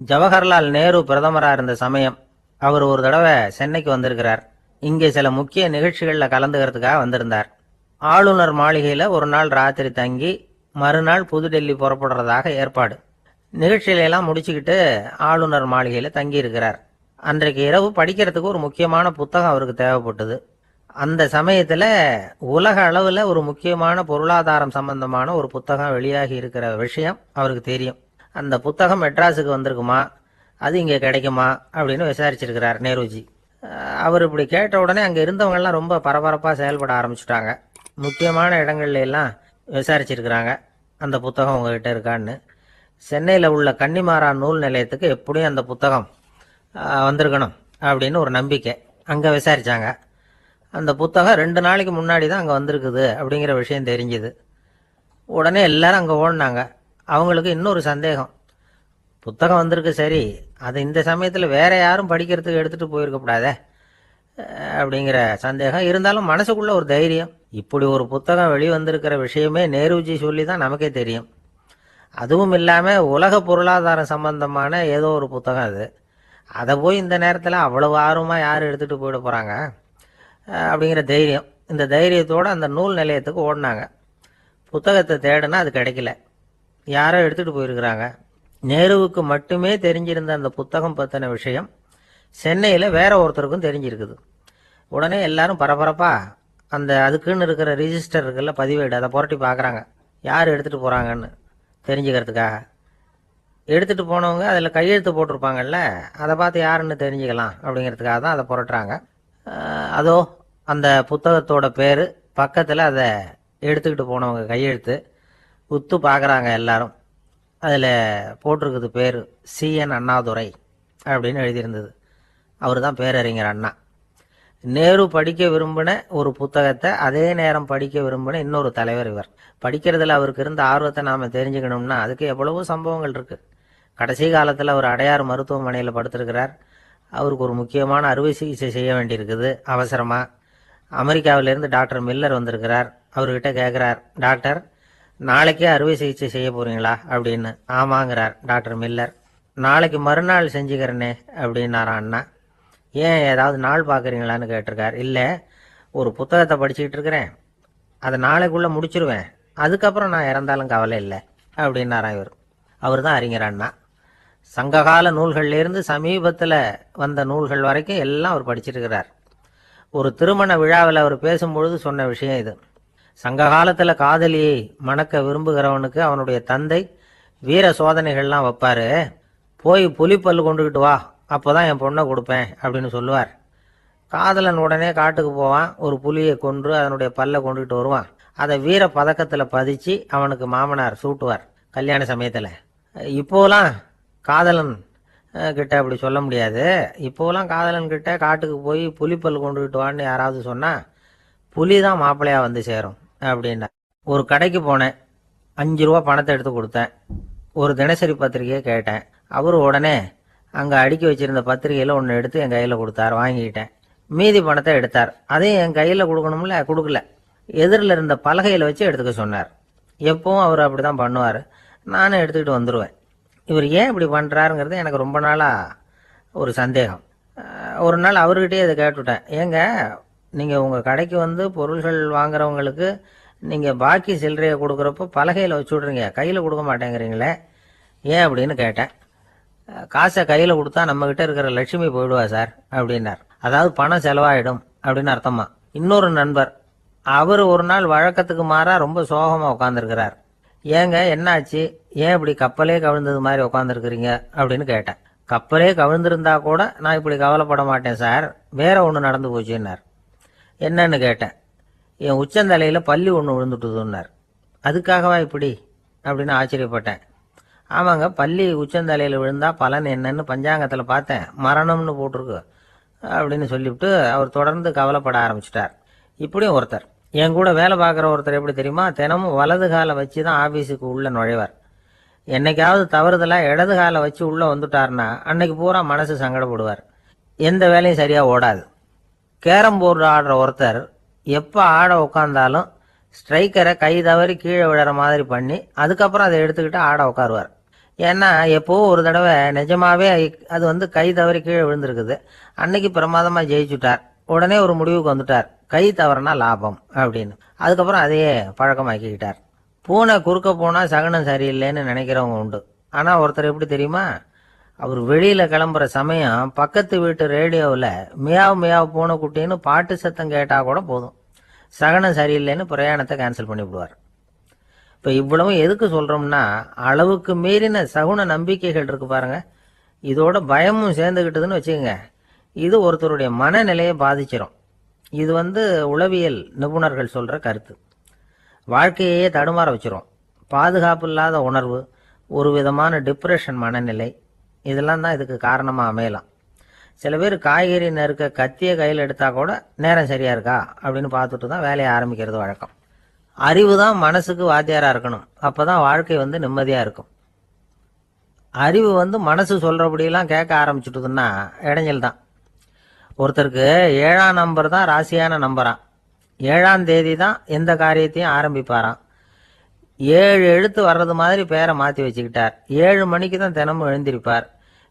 ஜவஹர்லால் நேரு பிரதமராக இருந்த சமயம் அவர் ஒரு தடவை சென்னைக்கு வந்திருக்கிறார். இங்கே சில முக்கிய நிகழ்ச்சிகளில் கலந்துக்கிறதுக்காக வந்திருந்தார். ஆளுநர் மாளிகையில் ஒரு நாள் ராத்திரி தங்கி மறுநாள் புதுடெல்லி புறப்படுறதாக ஏற்பாடு. நிகழ்ச்சியிலெல்லாம் முடிச்சுக்கிட்டு ஆளுநர் மாளிகையில் தங்கி இருக்கிறார். அன்றைக்கு இரவு படிக்கிறதுக்கு ஒரு முக்கியமான புத்தகம் அவருக்கு தேவைப்பட்டது. அந்த சமயத்தில் உலக அளவில் ஒரு முக்கியமான பொருளாதாரம் சம்பந்தமான ஒரு புத்தகம் வெளியாகி இருக்கிற விஷயம் அவருக்கு தெரியும். அந்த புத்தகம் மெட்ராஸுக்கு வந்திருக்குமா, அது இங்கே கிடைக்குமா அப்படின்னு விசாரிச்சிருக்கிறார் நேருஜி. அவர் இப்படி கேட்ட உடனே அங்கே இருந்தவங்கெல்லாம் ரொம்ப பரபரப்பாக செயல்பட ஆரம்பிச்சுட்டாங்க. முக்கியமான இடங்கள்ல எல்லாம் விசாரிச்சிருக்கிறாங்க அந்த புத்தகம் உங்ககிட்ட இருக்கான்னு. சென்னையில் உள்ள கன்னிமாரா நூல் நிலையத்துக்கு எப்படியும் அந்த புத்தகம் வந்திருக்கணும் அப்படின்னு ஒரு நம்பிக்கை. அங்கே விசாரித்தாங்க. அந்த புத்தகம் 2 நாளைக்கு முன்னாடி தான் அங்கே வந்திருக்குது அப்படிங்கிற விஷயம் தெரிஞ்சுது. உடனே எல்லாரும் அங்கே ஓடினாங்க. அவங்களுக்கு இன்னொரு சந்தேகம், புத்தகம் வந்திருக்கு சரி, அது இந்த சமயத்தில் வேற யாரும் படிக்கிறதுக்கு எடுத்துகிட்டு போயிருக்கக்கூடாதே அப்படிங்கிற சந்தேகம் இருந்தாலும் மனசுக்குள்ள ஒரு தைரியம். இப்படி ஒரு புத்தகம் வெளிவந்திருக்கிற விஷயமே நேருஜி சொல்லி தான் நமக்கே தெரியும். அதுவும் இல்லாமல் உலக பொருளாதாரம் சம்பந்தமான ஏதோ ஒரு புத்தகம் அது. அதை போய் இந்த நேரத்தில் அவ்வளவு ஆர்வமாக யார் எடுத்துகிட்டு போயிட போகிறாங்க அப்படிங்கிற தைரியம். இந்த தைரியத்தோடு அந்த நூல் நிலையத்துக்கு ஓடினாங்க. புத்தகத்தை தேடுனா அது கிடைக்கல. யாரோ எடுத்துகிட்டு போயிருக்கிறாங்க. நேருவுக்கு மட்டுமே தெரிஞ்சிருந்த அந்த புத்தகம் பற்றின விஷயம் சென்னையில் வேற ஒருத்தருக்கும் தெரிஞ்சிருக்குது. உடனே எல்லாரும் பரபரப்பாக அந்த அதுக்குன்னு இருக்கிற ரிஜிஸ்டர் இருக்குல்ல, பதிவேடு, அதை புரட்டி பார்க்குறாங்க யார் எடுத்துகிட்டு போகிறாங்கன்னு தெரிஞ்சுக்கிறதுக்காக. எடுத்துகிட்டு போனவங்க அதில் கையெழுத்து போட்டிருப்பாங்கல்ல, அதை பார்த்து யாருன்னு தெரிஞ்சுக்கலாம் அப்படிங்கிறதுக்காக தான் அதை புரட்டுறாங்க. அதோ அந்த புத்தகத்தோட பேர் பக்கத்தில் அதை எடுத்துக்கிட்டு போனவங்க கையெழுத்து உத்து பார்க்குறாங்க எல்லாரும். அதில் போட்டிருக்குது பேர் CN அண்ணாதுரை அப்படின்னு எழுதியிருந்தது. அவர் தான் பேரறிஞர் அண்ணா. நேரு படிக்க விரும்பின ஒரு புத்தகத்தை அதே நேரம் படிக்க விரும்பின இன்னொரு தலைவர் இவர். படிக்கிறதுல அவருக்கு இருந்த ஆர்வத்தை நாம் தெரிஞ்சுக்கணும்னா அதுக்கு எவ்வளவோ சம்பவங்கள் இருக்குது. கடைசி காலத்தில் அவர் அடையாறு மருத்துவமனையில் படுத்திருக்கிறார். அவருக்கு ஒரு முக்கியமான அறுவை சிகிச்சை செய்ய வேண்டியிருக்குது அவசரமாக. அமெரிக்காவிலேருந்து டாக்டர் மில்லர் வந்திருக்கிறார். அவர்கிட்ட கேட்குறார், டாக்டர் நாளைக்கே அறுவை சிகிச்சை செய்ய போகிறீங்களா அப்படின்னு. ஆமாங்கிறார் டாக்டர் மில்லர். நாளைக்கு மறுநாள் செஞ்சுக்கிறேனே அப்படின்னாரான் அண்ணா. ஏன் ஏதாவது நாள் பார்க்குறீங்களான்னு கேட்டிருக்கார். இல்லை, ஒரு புத்தகத்தை படிச்சுக்கிட்டு இருக்கிறேன், அதை நாளைக்குள்ளே முடிச்சிருவேன், அதுக்கப்புறம் நான் இறந்தாலும் கவலை இல்லை அப்படின்னாரான் இவர். அவர் தான் அறிஞர் அண்ணா. சங்ககால நூல்கள்லேருந்து சமீபத்தில் வந்த நூல்கள் வரைக்கும் எல்லாம் அவர் படிச்சிருக்கிறார். ஒரு திருமண விழாவில் அவர் பேசும்பொழுது சொன்ன விஷயம் இது. சங்க காலத்தில் காதலியை மணக்க விரும்புகிறவனுக்கு அவனுடைய தந்தை வீர சோதனைகள்லாம் வைப்பார். போய் புலிப்பல் கொண்டுக்கிட்டு வா, அப்போ தான் என் பொண்ணை கொடுப்பேன் அப்படின்னு சொல்லுவார். காதலன் உடனே காட்டுக்கு போவான், ஒரு புலியை கொன்று அதனுடைய பல்லை கொண்டுகிட்டு வருவான். அதை வீர பதக்கத்தில் பதிச்சு அவனுக்கு மாமனார் சூட்டுவார் கல்யாண சமயத்தில். இப்போலாம் காதலன் கிட்ட அப்படி சொல்ல முடியாது. இப்போலாம் காதலன் கிட்ட காட்டுக்கு போய் புலிப்பல் கொண்டுகிட்டு வான்னு யாராவது சொன்னால் புலி தான் மாப்பிள்ளையாக வந்து சேரும் அப்படின்னா. ஒரு கடைக்கு போனேன், 5 ரூபா பணத்தை எடுத்து கொடுத்தேன். ஒரு தினசரி பத்திரிகையை கேட்டேன். அவர் உடனே அங்கே அடுக்கி வச்சிருந்த பத்திரிகையில் ஒன்று எடுத்து என் கையில் கொடுத்தார். வாங்கிக்கிட்டேன். மீதி பணத்தை எடுத்தார். அதையும் என் கையில் கொடுக்கணும்ல, கொடுக்கல. எதிரில் இருந்த பலகையில் வச்சு எடுத்துக்க சொன்னார். எப்பவும் அவர் அப்படி தான் பண்ணுவார். நானும் எடுத்துக்கிட்டு வந்துடுவேன். இவர் ஏன் இப்படி பண்ணுறாருங்கிறது எனக்கு ரொம்ப நாளாக ஒரு சந்தேகம். ஒரு நாள் அவர்கிட்டயே இதை கேட்டுவிட்டேன். ஏங்க, நீங்கள் உங்கள் கடைக்கு வந்து பொருள்கள் வாங்குறவங்களுக்கு நீங்கள் பாக்கி சில்லறையை கொடுக்குறப்போ பலகையில் வச்சு விட்றீங்க, கையில் கொடுக்க மாட்டேங்கிறீங்களே, ஏன் அப்படின்னு கேட்டேன். காசை கையில் கொடுத்தா நம்மக்கிட்ட இருக்கிற லட்சுமி போயிடுவா சார் அப்படின்னார். அதாவது பணம் செலவாயிடும் அப்படின்னு அர்த்தமா. இன்னொரு நண்பர், அவர் ஒரு நாள் வழக்கத்துக்கு மாறாக ரொம்ப சோகமாக உட்காந்துருக்கிறார். ஏங்க என்னாச்சு, ஏன் இப்படி கப்பலே கவிழ்ந்தது மாதிரி உட்காந்துருக்குறீங்க அப்படின்னு கேட்டேன். கப்பலே கவிழ்ந்திருந்தா கூட நான் இப்படி கவலைப்பட மாட்டேன் சார், வேற ஒன்று நடந்து போச்சுன்னார். என்னன்னு கேட்டேன். என் உச்சந்தலையில் பள்ளி ஒன்று விழுந்துட்டுதுன்னார். அதுக்காகவா இப்படி அப்படின்னு ஆச்சரியப்பட்டேன். ஆமாங்க, பள்ளி உச்சந்தலையில் விழுந்தா பலன் என்னன்னு பஞ்சாங்கத்தில் பார்த்தேன், மரணம்னு போட்டிருக்கு அப்படின்னு சொல்லிவிட்டு அவர் தொடர்ந்து கவலைப்பட ஆரம்பிச்சிட்டார். இப்படியும் ஒருத்தர், என் கூட வேலை பார்க்குற ஒருத்தர் எப்படி தெரியுமா, தினமும் வலது காலை வச்சு தான் ஆஃபீஸுக்கு உள்ளே நுழைவார். என்னைக்காவது தவறுதலாக இடது காலை வச்சு உள்ளே வந்துட்டார்னா அன்னைக்கு பூரா மனசு சங்கடப்படுவார். எந்த வேலையும் சரியாக ஓடாது. கேரம் போர்டு ஆடுற ஒருத்தர் எப்போ ஆட உட்காந்தாலும் ஸ்ட்ரைக்கரை கை தவறி கீழே விழுற மாதிரி பண்ணி அதுக்கப்புறம் அதை எடுத்துக்கிட்டு ஆட உட்காருவார். ஏன்னா எப்போ ஒரு தடவை நிஜமாவே அது கை தவறி கீழே விழுந்திருக்குது. அன்னைக்கு பிரமாதமா ஜெயிச்சுட்டார். உடனே ஒரு முடிவுக்கு வந்துட்டார், கை தவறுனா லாபம் அப்படின்னு. அதுக்கப்புறம் அதையே பழக்கமாக்கிக்கிட்டார். பூனை குறுக்க போனா சகனம் சரியில்லைன்னு நினைக்கிறவங்க உண்டு. ஆனா ஒருத்தர் எப்படி தெரியுமா, அவர் வெளியில கிளம்புற சமயம் பக்கத்து வீட்டு ரேடியோவில் மியாவ் மியாவ் பூனை குட்டின்னு பாட்டு சத்தம் கேட்டா கூட போதும், சகனம் சரியில்லைன்னு பிரயாணத்தை கேன்சல் பண்ணிவிடுவார். இப்போ இவ்வளவும் எதுக்கு சொல்றோம்னா, அளவுக்கு மீறின சகுன நம்பிக்கைகள் இருக்கு பாருங்க, இதோட பயமும் சேர்ந்துக்கிட்டதுன்னு வச்சுக்கோங்க, இது ஒருத்தருடைய மனநிலையை பாதிச்சிடும். இது உளவியல் நிபுணர்கள் சொல்ற கருத்து. வாழ்க்கையே தடுமாற வச்சிரும். பாதுகாப்பு இல்லாத உணர்வு, ஒரு விதமான டிப்ரெஷன் மனநிலை, இதெல்லாம் தான் இதுக்கு காரணமாக அமையலாம். சில பேர் காய்கறி நறுக்க கத்திய கையில் எடுத்தா கூட நேரம் சரியா இருக்கா அப்படின்னு பார்த்துட்டு தான் வேலையை ஆரம்பிக்கிறது வழக்கம். அறிவு தான் மனசுக்கு வாத்தியாரா இருக்கணும், அப்பதான் வாழ்க்கை நிம்மதியா இருக்கும். அறிவு மனசு சொல்றபடியெல்லாம் கேட்க ஆரம்பிச்சுட்டுதுன்னா இடைஞ்சல் தான். ஒருத்தருக்கு 7ஆம் நம்பர் தான் ராசியான நம்பராம். 7ஆம் தேதி தான் எந்த காரியத்தையும் ஆரம்பிப்பாராம். 7 எழுத்து வர்றது மாதிரி பேரை மாற்றி வச்சுக்கிட்டார். 7 மணிக்கு தான் தினமும் எழுந்திருப்பார்.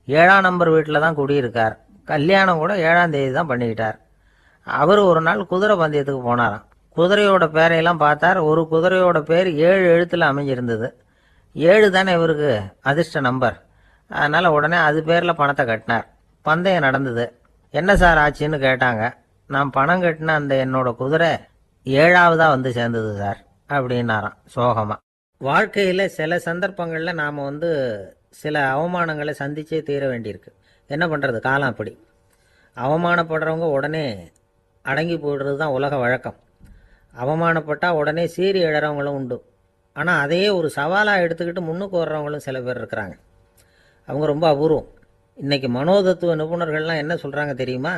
7ஆம் நம்பர் வீட்டில் தான் குடியிருக்கார். கல்யாணம் கூட 7ஆம் தேதி தான் பண்ணிக்கிட்டார். அவர் ஒரு நாள் குதிரை பந்தயத்துக்கு போனாராம். குதிரையோட பேரையெல்லாம் பார்த்தார். ஒரு குதிரையோட பேர் 7 எழுத்துல அமைஞ்சிருந்தது. 7 தானே இவருக்கு அதிர்ஷ்ட நம்பர். அதனால உடனே அது பேரில் பணத்தை கட்டினார். பந்தயம் நடந்தது. என்ன சார் ஆச்சுன்னு கேட்டாங்க. நான் பணம் கட்டின அந்த என்னோட குதிரை 7ஆவதா சேர்ந்தது சார் அப்படின்னாராம் சோகமா. வாழ்க்கையில் சில சந்தர்ப்பங்களில் நாம் சில அவமானங்களை சந்திச்சே தீர வேண்டியிருக்கு. என்ன பண்ணுறது, காலம் அப்படி. அவமானப்படுறவங்க உடனே அடங்கி போயிடுறது தான் உலக வழக்கம். அவமானப்பட்டால் உடனே சீறி எழறவங்களும் உண்டு. ஆனால் அதையே ஒரு சவாலாக எடுத்துக்கிட்டு முன்னுக்கு வர்றவங்களும் சில பேர் இருக்கிறாங்க. அவங்க ரொம்ப அபூர்வம். இன்றைக்கி மனோதத்துவ நிபுணர்கள்லாம் என்ன சொல்கிறாங்க தெரியுமா,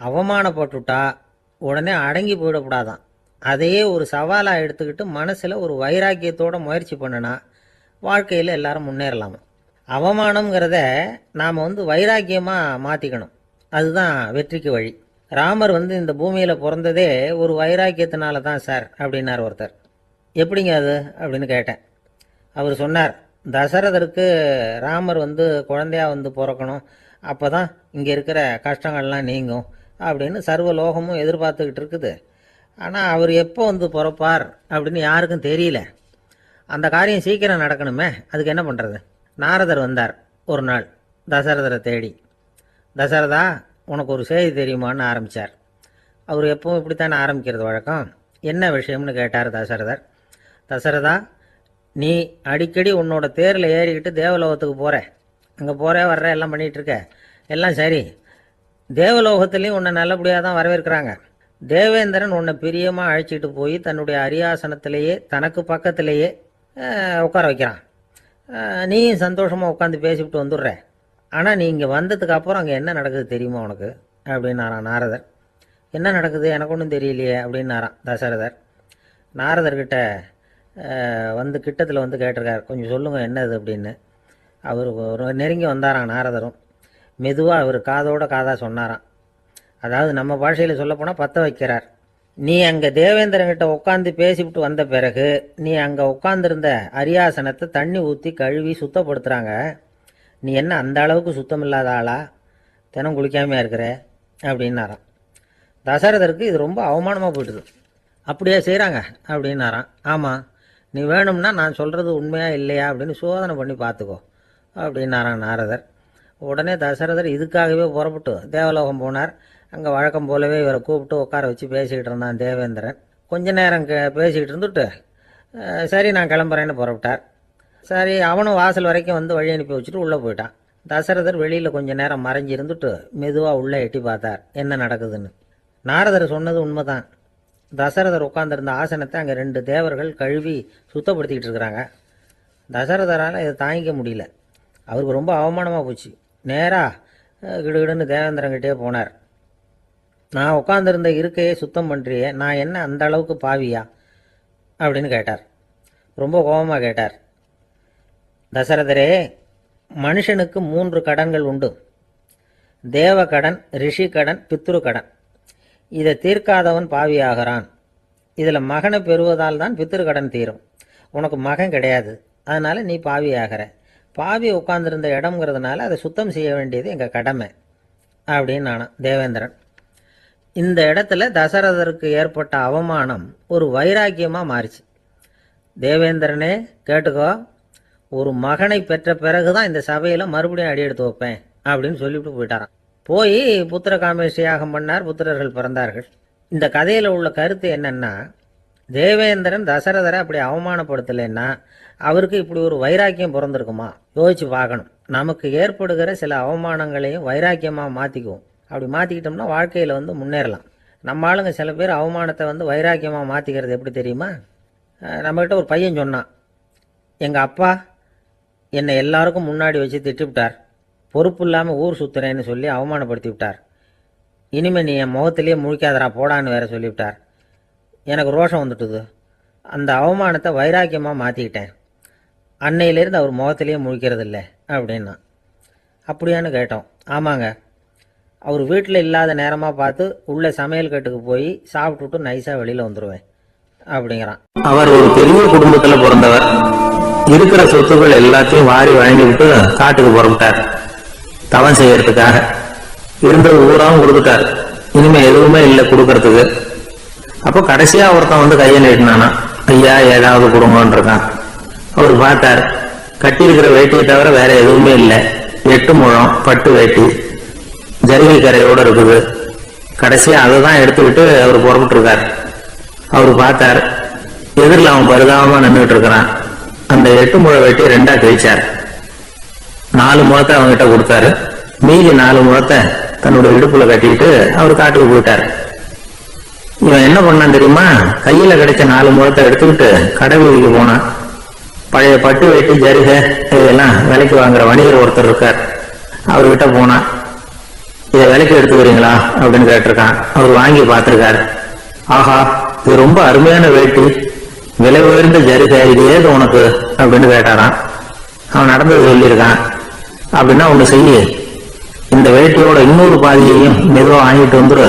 அவமானப்பட்டுட்டா உடனே அடங்கி போயிடக்கூடாதான், அதையே ஒரு சவாலாக எடுத்துக்கிட்டு மனசில் ஒரு வைராக்கியத்தோடு முயற்சி பண்ணினா வாழ்க்கையில் எல்லாரும் முன்னேறலாமா. அவமானங்கிறத நாம் வைராக்கியமாக மாற்றிக்கணும். அதுதான் வெற்றிக்கு வழி. ராமர் இந்த பூமியில் பிறந்ததே ஒரு வைராக்கியத்தினால தான் சார் அப்படின்னார் ஒருத்தர். எப்படிங்க அது அப்படின்னு கேட்டேன். அவர் சொன்னார், தசரதருக்கு ராமர் குழந்தையா பிறக்கணும், அப்போ தான் இங்கே இருக்கிற கஷ்டங்கள்லாம் நீங்கும் அப்படின்னு சர்வ லோகமும் எதிர்பார்த்துக்கிட்டு இருக்குது. ஆனால் அவர் எப்போ பிறப்பார் அப்படின்னு யாருக்கும் தெரியல. அந்த காரியம் சீக்கிரம் நடக்கணுமே, அதுக்கு என்ன பண்ணுறது. நாரதர் வந்தார் ஒரு நாள் தசரதரை தேடி. தசரதா, உனக்கு ஒரு செய்தி தெரியுமான்னு ஆரம்பித்தார். அவர் எப்பவும் இப்படித்தானே ஆரம்பிக்கிறது வழக்கம். என்ன விஷயம்னு கேட்டார் தசரதர். தசரதா, நீ அடிக்கடி உன்னோட தேரில் ஏறிக்கிட்டு தேவலோகத்துக்கு போகிற, அங்கே போகிற வர்ற எல்லாம் பண்ணிகிட்ருக்க, எல்லாம் சரி. தேவலோகத்துலேயும் உன்னை நல்லபடியாக தான் வரவேற்கிறாங்க. தேவேந்திரன் உன்னை பிரியமாக அழைச்சிட்டு போய் தன்னுடைய அரியாசனத்திலேயே தனக்கு பக்கத்திலேயே உட்கார வைக்கிறான். நீயும் சந்தோஷமாக உட்காந்து பேசிவிட்டு வந்துடுற. ஆனால் நீ இங்கே வந்ததுக்கு அப்புறம் அங்கே என்ன நடக்குது தெரியுமா உனக்கு அப்படின்னாரான் நாரதர். என்ன நடக்குது எனக்கு ஒன்றும் தெரியலையே அப்படின்னாரான் தசரதர். நாரதர்கிட்ட கிட்டத்தில் கேட்டிருக்கார், கொஞ்சம் சொல்லுங்கள் என்னது அப்படின்னு. அவர் ஒரு நெருங்கி வந்தாராம் நாரதரும். மெதுவாக அவர் காதோட காதாக சொன்னாராம். அதாவது நம்ம பாஷையில் சொல்லப்போனால் பற்ற வைக்கிறார். நீ அங்கே தேவேந்திரங்கிட்ட உட்காந்து பேசிவிட்டு வந்த பிறகு நீ அங்கே உட்காந்துருந்த அரியாசனத்தை தண்ணி ஊற்றி கழுவி சுத்தப்படுத்துகிறாங்க. நீ என்ன அந்த அளவுக்கு சுத்தம் இல்லாத ஆளா, தினம் குளிக்காமையாக இருக்கிற அப்படின்னாராம். தசரதருக்கு இது ரொம்ப அவமானமாக போயிட்டுது. அப்படியே செய்கிறாங்க அப்படின்னாராம். ஆமாம், நீ வேணும்னா நான் சொல்கிறது உண்மையா இல்லையா அப்படின்னு சோதனை பண்ணி பார்த்துக்கோ அப்படின்னாரான் நாரதர். உடனே தசரதர் இதுக்காகவே புறப்பட்டு தேவலோகம் போனார். அங்கே வழக்கம் போலவே இவரை கூப்பிட்டு உட்கார வச்சு பேசிக்கிட்டு இருந்தான் தேவேந்திரன். கொஞ்ச நேரம் பேசிக்கிட்டு இருந்துட்டு சரி நான் கிளம்புறேன்னு புறப்பட்டார். சரி, அவனும் வாசல் வரைக்கும் வழி அனுப்பி வச்சுட்டு உள்ளே போயிட்டான். தசரதர் வெளியில் கொஞ்சம் நேரம் மறைஞ்சி இருந்துட்டு மெதுவாக உள்ளே எட்டி பார்த்தார் என்ன நடக்குதுன்னு. நாரதர் சொன்னது உண்மைதான். தசரதர் உட்காந்துருந்த ஆசனத்தை அங்கே 2 தேவர்கள் கழுவி சுத்தப்படுத்திக்கிட்டு இருக்கிறாங்க. தசரதரால் இதை தாங்கிக்க முடியல. அவருக்கு ரொம்ப அவமானமாக போச்சு. நேராக கிடுகிடுன்னு தேவேந்திரங்கிட்டே போனார். நான் உட்காந்துருந்த இருக்கையே சுத்தம் பண்ணுறியே, நான் என்ன அந்த அளவுக்கு பாவியா அப்படின்னு கேட்டார். ரொம்ப கோபமாக கேட்டார். தசரதரே, மனுஷனுக்கு 3 கடன்கள் உண்டு. தேவ கடன், ரிஷி கடன், பித்ரு கடன். இதை தீர்க்காதவன் பாவியாகிறான். இதில் மகனை பெறுவதால் தான் பித்திரு கடன் தீரும். உனக்கு மகன் கிடையாது, அதனால் நீ பாவியாகிற. பாவி உட்கார்ந்துருந்த இடம்ங்கிறதுனால அதை சுத்தம் செய்ய வேண்டியது எங்கள் கடமை அப்படின்னு நானும் தேவேந்திரன். இந்த இடத்துல தசரதருக்கு ஏற்பட்ட அவமானம் ஒரு வைராக்கியமாக மாறிச்சு. தேவேந்திரனே கேட்டுக்கோ, ஒரு மகனை பெற்ற பிறகு தான் இந்த சபையில் மறுபடியும் அடி எடுத்து வைப்பேன் அப்படின்னு சொல்லிவிட்டு போயிட்டாரான். போய் புத்திர காமேஷ் யாகம் பண்ணார், புத்திரர்கள் பிறந்தார்கள். இந்த கதையில் உள்ள கருத்து என்னன்னா, தேவேந்திரன் தசரதரை அப்படி அவமானப்படுத்தலைன்னா அவருக்கு இப்படி ஒரு வைராக்கியம் பிறந்திருக்குமா? யோசிச்சு பார்க்கணும். நமக்கு ஏற்படுகிற சில அவமானங்களையும் வைராக்கியமாக மாற்றிக்குவோம். அப்படி மாற்றிக்கிட்டோம்னா வாழ்க்கையில் முன்னேறலாம். நம்ம ஆளுங்க சில பேர் அவமானத்தை வைராக்கியமாக மாற்றிக்கிறது எப்படி தெரியுமா? நம்மகிட்ட ஒரு பையன் சொன்னான், எங்கள் அப்பா என்னை எல்லாருக்கும் முன்னாடி வச்சு திட்டிவிட்டார், பொறுப்பு இல்லாமல் ஊர் சுற்றுறேன்னு சொல்லி அவமானப்படுத்தி விட்டார். இனிமேல் நீ என் முகத்திலேயே முழிக்காதரா போடான்னு வேற சொல்லிவிட்டார். எனக்கு ரோஷம் வந்துட்டுது. அந்த அவமானத்தை வைராக்கியமாக மாற்றிக்கிட்டேன். அன்னையிலேருந்து அவர் முகத்திலேயே முழிக்கிறது இல்லை அப்படின்னா. அப்படியான்னு கேட்டோம். ஆமாங்க, அவர் வீட்டில் இல்லாத நேரமாக பார்த்து உள்ள சமையல் கட்டுக்கு போய் சாப்பிட்டுட்டு நைஸாக வெளியில் வந்துடுவேன் அப்படிங்கிறான். அவர் ஒரு பெரிய குடும்பத்தில் பிறந்தவர். இருக்கிற சொத்துக்கள் எல்லாத்தையும் வாரி வழங்கிவிட்டு காட்டுக்கு புறப்பட்டார் தவம் செய்யறதுக்காக. இருந்தது ஊராவும் கொடுத்துட்டார். இனிமே எதுவுமே இல்லை கொடுக்கறதுக்கு. அப்போ கடைசியா ஒருத்தன் கையை நீட்டினானா, ஐயா ஏதாவது கொடுங்கன்னு இருக்கான். அவர் பார்த்தார், கட்டி இருக்கிற வேட்டியை தவிர வேற எதுவுமே இல்லை. 8 முழம் பட்டு வேட்டி ஜரிகை கரையோட இருக்குது. கடைசியா அதை தான் எடுத்துக்கிட்டு அவர் புறப்பட்டு இருக்கார். அவர் பார்த்தார், எதிரில் அவன் பருதாம நின்றுட்டு இருக்கிறான். அந்த 8 முழ வேட்டியை 2ஆ கிழிச்சார். 4 முழத்தை அவங்ககிட்ட கொடுத்தாரு. மீதி 4 முழத்தை தன்னோட இடுப்புல கட்டிக்கிட்டு அவர் காட்டுக்கு போயிட்டார். இவன் என்ன பண்ணான் தெரியுமா? கையில கிடைச்ச 4 முழத்தை எடுத்துக்கிட்டு கடை வீதிக்கு போனான். பழைய பட்டு வேட்டி ஜரிகை இதெல்லாம் விலைக்கு வாங்குற வணிகர் ஒருத்தர் இருக்கார். அவர்கிட்ட போனான். இதை விலைக்கு எடுத்துக்கிறீங்களா அப்படின்னு கேட்டிருக்கான். அவர் வாங்கி பார்த்திருக்காரு. ஆஹா, இது ரொம்ப அருமையான வேட்டி, விலை உயர்ந்த ஜரிகை, இது ஏது உனக்கு அப்படின்னு கேட்டாரான். அவன் நடந்தது சொல்லியிருக்கான். அப்படின்னா ஒண்ணு செய்ய, இந்த வேட்டியோட இன்னொரு பாதியையும் மெதுவா வாங்கிட்டு வந்துரு,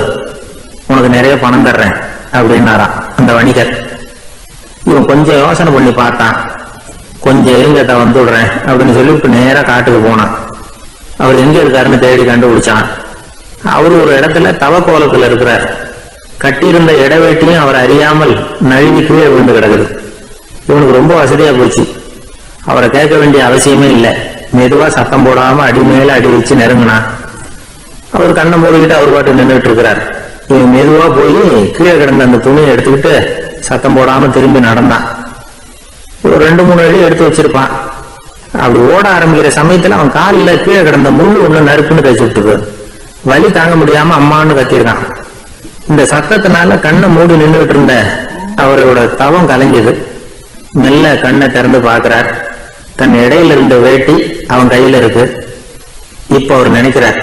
உனக்கு நிறைய பணம் தர்றேன் அப்படின்னாரான் அந்த வணிகர். இவன் கொஞ்சம் யோசனை பண்ணி பார்த்தான். கொஞ்சம் இருங்கட்ட வந்துடுறேன் அப்படின்னு சொல்லிவிட்டு நேரா காட்டுக்கு போனான். அவர் எங்க இருக்காருன்னு தேடி கண்டுபிடிச்சான். அவரு ஒரு இடத்துல தவக்கோலத்துல இருக்கிறார். கட்டியிருந்த இடவேட்டியும் அவர் அறியாமல் நழுவி கீழே விழுந்து கிடக்குது. இவனுக்கு ரொம்ப வசதியா போச்சு. அவரை கேட்க வேண்டிய அவசியமே இல்லை. மெதுவா சத்தம் போடாம அடி மேல அடி வச்சு நெருங்கினான். அவர் கண்ணை மூடிக்கிட்டு அவர் பாட்டு நின்றுட்டு இருக்கிறார். இவன் மெதுவா போய் கீழே கிடந்த அந்த துணியை எடுத்துக்கிட்டு சத்தம் போடாம திரும்பி நடந்தான். ஒரு 2-3 அடி எடுத்து வச்சிருப்பான். அப்படி ஓட ஆரம்பிக்கிற சமயத்துல அவன் காலில் கீழே கிடந்த முள்ளு உள்ள நறுப்புன்னு தைச்சு விட்டுது. வலி தாங்க முடியாம அம்மான்னு கத்திருக்கான். இந்த சத்தத்தினால கண்ணை மூடி நின்றுட்டு இருந்த அவரோட தவம் கலைஞ்சது. மெல்ல கண்ணை திறந்து பார்க்கிறார். தன் இடையில இருந்த வேட்டி அவன் கையில இருக்கு. இப்ப அவர் நினைக்கிறார்,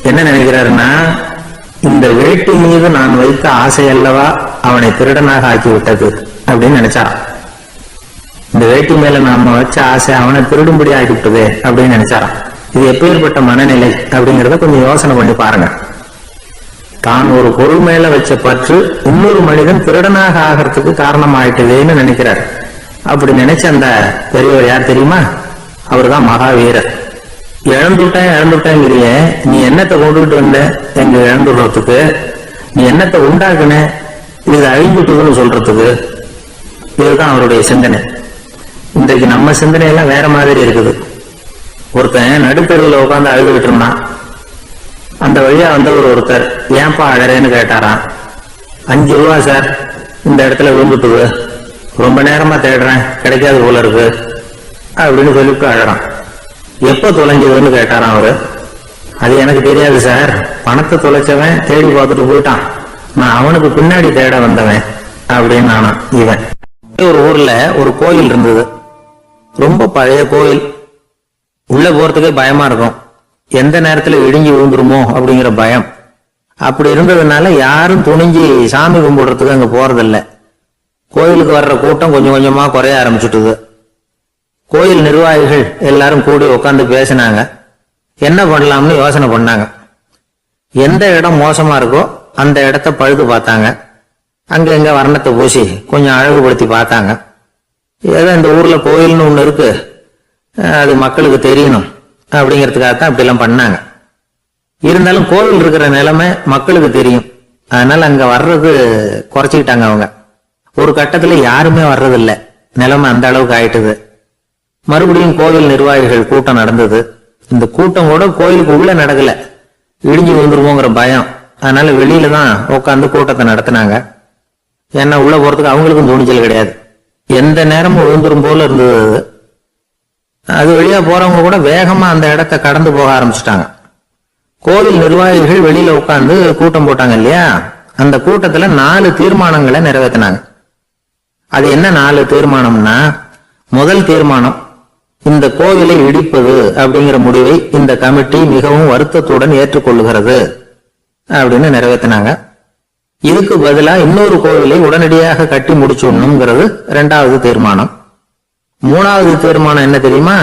என்ன நினைக்கிறாருன்னா, இந்த வேட்டி மீது நான் வைத்த ஆசை அல்லவா அவனை திருடனாக ஆக்கி விட்டது அப்படின்னு நினைச்சாரான். இந்த வேட்டி மேல நாம வச்ச ஆசை அவனை திருடும்படி ஆகிவிட்டது அப்படின்னு நினைச்சாரான். இது எப்பேற்பட்ட மனநிலை அப்படிங்கறத கொஞ்சம் யோசனை பண்ணி பாருங்க. தான் ஒரு பொருள் மேல வச்ச பற்று இன்னொரு மனிதன் திருடனாக ஆகிறதுக்கு காரணம் ஆயிட்டதுன்னு நினைக்கிறார். அப்படி நினைச்ச அந்த பெரியவர் யார் தெரியுமா? அவர் தான் மகாவீரர். இழந்துட்டேங்கிறிய, நீ என்னத்தை கொண்டுகிட்டு வந்த எங்க இழந்துடுறதுக்கு? நீ என்னத்தை உண்டாக்குன இது அழிஞ்சுட்டுதுன்னு சொல்றதுக்கு? இதுதான் அவருடைய சிந்தனை. இன்றைக்கு நம்ம சிந்தனையெல்லாம் வேற மாதிரி இருக்குது. ஒருத்தன் நடுத்தருவில் உட்காந்து அழுதுகிட்டு இருந்தான். அந்த வழியா வந்தவர் ஒருத்தர், ஏன்பா அழறேன்னு கேட்டாராம். 5 ரூபா சார், இந்த இடத்துல விழுந்துட்டுது, ரொம்ப நேரமா தேடுறேன், கிடைக்காது போல இருக்கு அப்படின்னு சொல்லிட்டு அழறான். எப்ப தொலைஞ்சதுன்னு கேட்டாராம் அவரு. அது எனக்கு தெரியாது சார், பணத்தை தொலைச்சவன் தேடி பார்த்துட்டு போயிட்டான், நான் அவனுக்கு பின்னாடி தேட வந்தவன் அப்படின்னு நானா. இவன் ஒரு ஊர்ல ஒரு கோயில் இருந்தது. ரொம்ப பழைய கோயில். உள்ள போறதுக்கே பயமா இருக்கும். எந்த நேரத்துல இடிஞ்சு விழுந்துருமோ அப்படிங்கிற பயம். அப்படி இருந்ததுனால யாரும் துணிஞ்சு சாமி கும்பிடுறதுக்கு அங்க போறதில்ல. கோயிலுக்கு வர்ற கூட்டம் கொஞ்சம் கொஞ்சமா குறைய ஆரம்பிச்சுட்டுது. கோயில் நிர்வாகிகள் எல்லாரும் கூடி உட்காந்து பேசினாங்க. என்ன பண்ணலாம்னு யோசனை பண்ணாங்க. எந்த இடம் மோசமா இருக்கோ அந்த இடத்த பழுது பார்த்தாங்க. அங்க எங்க வர்ணத்தை பூசி கொஞ்சம் அழகுபடுத்தி பார்த்தாங்க. ஏதோ இந்த ஊர்ல கோயில்னு ஒண்ணு இருக்கு, அது மக்களுக்கு தெரியணும் அப்படிங்கிறதுக்காகத்தான் அப்படிலாம் பண்ணாங்க. இருந்தாலும் கோவில் இருக்கிற நிலைமை மக்களுக்கு தெரியும், அதனால அங்க வர்றது குறைச்சிக்கிட்டாங்க அவங்க. ஒரு கட்டத்துல யாருமே வர்றதில்லை, நிலைமை அந்த அளவுக்கு ஆயிட்டுது. மறுபடியும் கோவில் நிர்வாகிகள் கூட்டம் நடந்தது. இந்த கூட்டம் கூட கோயிலுக்கு உள்ள நடக்கல, இடிஞ்சு விழுந்துருவோங்கிற பயம். அதனால வெளியில தான் உட்காந்து கூட்டத்தை நடத்தினாங்க. ஏன்னா உள்ள போறதுக்கு அவங்களுக்கும் துணிச்சல் கிடையாது, எந்த நேரமும் விழுந்துரும் போல இருந்தது. அது வழியா போறவங்க கூட வேகமா அந்த இடத்தை கடந்து போக ஆரம்பிச்சுட்டாங்க. கோவில் நிர்வாகிகள் வெளியில உட்காந்து கூட்டம் போட்டாங்க இல்லையா, அந்த கூட்டத்துல 4 தீர்மானங்களை நிறைவேற்றினாங்க. அது என்ன 4 தீர்மானம்னா, முதல் தீர்மானம், இந்த கோவிலை இடிப்பது அப்படிங்கிற முடிவை இந்த கமிட்டி மிகவும் வருத்தத்துடன் ஏற்றுக்கொள்ளுகிறது அப்படின்னு நிறைவேற்றினாங்க. இதுக்கு பதிலா இன்னொரு கோவிலை உடனடியாக கட்டி முடிச்சுடணுங்கிறது 2வது தீர்மானம். 3வது தீர்மானம் என்ன தெரியுமா,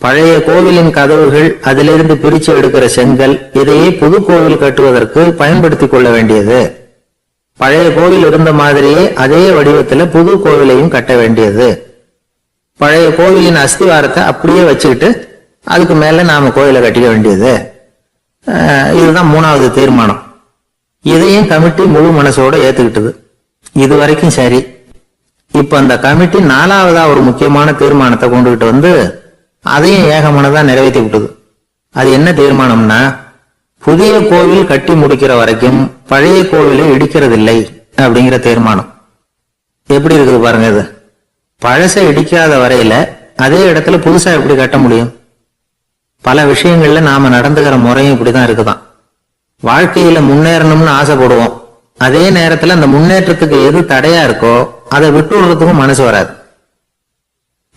பழைய கோவிலின் கதவுகள், அதிலிருந்து பிரிச்சு எடுக்கிற செங்கல், இதையே புது கோவில் கட்டுவதற்கு பயன்படுத்திக் கொள்ள வேண்டியது. பழைய கோவில் இருந்த மாதிரியே அதே வடிவத்துல புது கோவிலையும் கட்ட வேண்டியது. பழைய கோவிலின் அஸ்திவாரத்தை அப்படியே வச்சுக்கிட்டு அதுக்கு மேல நாம கோயிலை கட்டிக்க வேண்டியது. இதுதான் 3வது தீர்மானம். இதையும் கமிட்டி முழு மனசோட ஏத்துக்கிட்டது. இது வரைக்கும் சரி. இப்ப அந்த கமிட்டி 4வதா ஒரு முக்கியமான தீர்மானத்தை கொண்டுகிட்டு வந்து அதையும் ஏகமனதா நிறைவேற்றி விட்டது. அது என்ன தீர்மானம்னா, புதிய கோவில் கட்டி முடிக்கிற வரைக்கும் பழைய கோவிலை இடிக்கிறதில்லை அப்படிங்கிற தீர்மானம். எப்படி இருக்குது பாருங்க இது. பழசை இடிக்காத வரையில அதே இடத்துல புதுசா எப்படி கட்ட முடியும்? பல விஷயங்கள்ல நாம நடந்துகிற முறையும் இப்படிதான் இருக்குதான். வாழ்க்கையில முன்னேறணும்னு ஆசைப்படுவோம், அதே நேரத்துல அந்த முன்னேற்றத்துக்கு எது தடையா இருக்கோ அதை விட்டு விடுறதுக்கும் மனசு வராது.